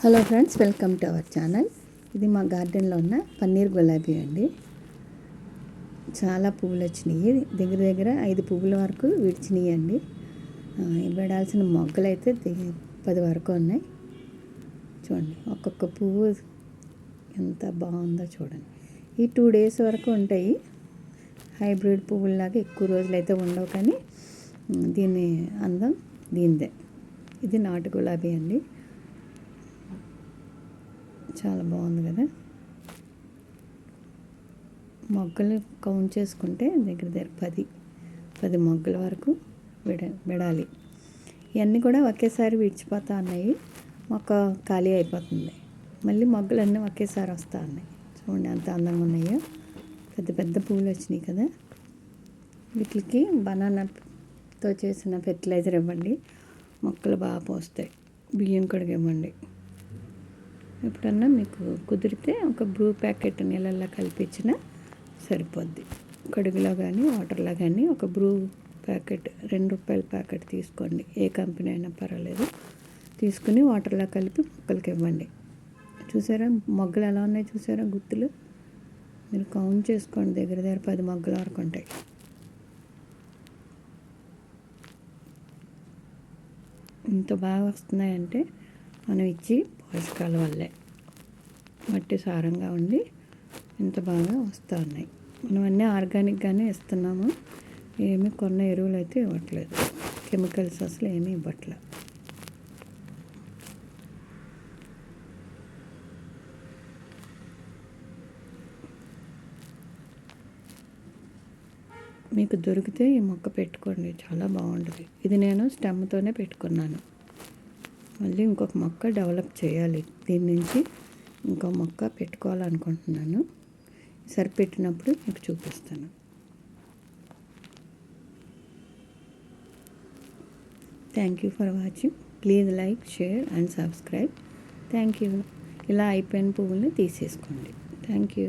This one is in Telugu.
Hello friends, welcome to our channel. ఇది మా గార్డెన్లో ఉన్న పన్నీర్ గులాబీ అండి. చాలా పువ్వులు వచ్చినాయి. దగ్గర దగ్గర 5 పువ్వుల వరకు విడిచినాయి అండి. విడాల్సిన మొగ్గలు అయితే 10 వరకు ఉన్నాయి. చూడండి, ఒక్కొక్క పువ్వు ఎంత బాగుందో చూడండి. ఈ 2 days వరకు ఉంటాయి. హైబ్రిడ్ పువ్వుల్లాగా ఎక్కువ రోజులు అయితే ఉండవు, కానీ దీని అందం దీనిదే. ఇది నాటు గులాబీ అండి. చాలా బాగుంది కదా. మొగ్గలు కౌంట్ చేసుకుంటే దగ్గర దగ్గర 10 మొగ్గల వరకు విడాలి. ఇవన్నీ కూడా ఒకేసారి విడిచిపోతూ ఉన్నాయి. మొక్క ఖాళీ అయిపోతుంది, మళ్ళీ మొగ్గలన్నీ ఒకేసారి వస్తూ ఉన్నాయి. చూడండి ఎంత అందంగా ఉన్నాయో. పెద్ద పెద్ద పువ్వులు వచ్చినాయి కదా. వీటికి బనానాతో చేసిన ఫెర్టిలైజర్ ఇవ్వండి, మొక్కలు బాగా పోస్తాయి. బియ్యం కడుగు ఇవ్వండి. ఎప్పుడన్నా మీకు కుదిరితే ఒక బ్రూ ప్యాకెట్ నీళ్ళల్లో కలిపించినా సరిపోద్ది. కడుగులో కానీ వాటర్లో కానీ ఒక బ్రూ ప్యాకెట్, ₹2 ప్యాకెట్ తీసుకోండి. ఏ కంపెనీ అయినా పర్వాలేదు. తీసుకుని వాటర్లో కలిపి మొక్కలకి ఇవ్వండి. చూసారా మొగ్గలు ఎలా ఉన్నాయి? చూసారా గుత్తులు? మీరు కౌంట్ చేసుకోండి, దగ్గర దగ్గర 10 మొగ్గల వరకు ఉంటాయి. ఇంత బాగా వస్తున్నాయంటే మనం ఇచ్చి పోషకాల వల్లే. మట్టి సారంగా ఉండి ఇంత బాగా వస్తూ ఉన్నాయి. మనం అన్నీ ఆర్గానిక్గానే ఇస్తున్నాము. ఏమీ కొన్న ఎరువులు అయితే ఇవ్వట్లేదు. కెమికల్స్ అసలు ఏమీ ఇవ్వట్లేదు. మీకు దొరికితే ఈ మొక్క పెట్టుకోండి, చాలా బాగుంటుంది. ఇది నేను స్టెమ్తోనే పెట్టుకున్నాను. మళ్ళీ ఇంకొక మొక్క డెవలప్ చేయాలి. దీని నుంచి ఇంకో మొక్క పెట్టుకోవాలనుకుంటున్నాను. సరిపెట్టినప్పుడు మీకు చూపిస్తాను. Thank you for watching. Please like, share and subscribe. Thank you. ఇలా అయిపోయిన పువ్వుల్ని తీసేసుకోండి. Thank you.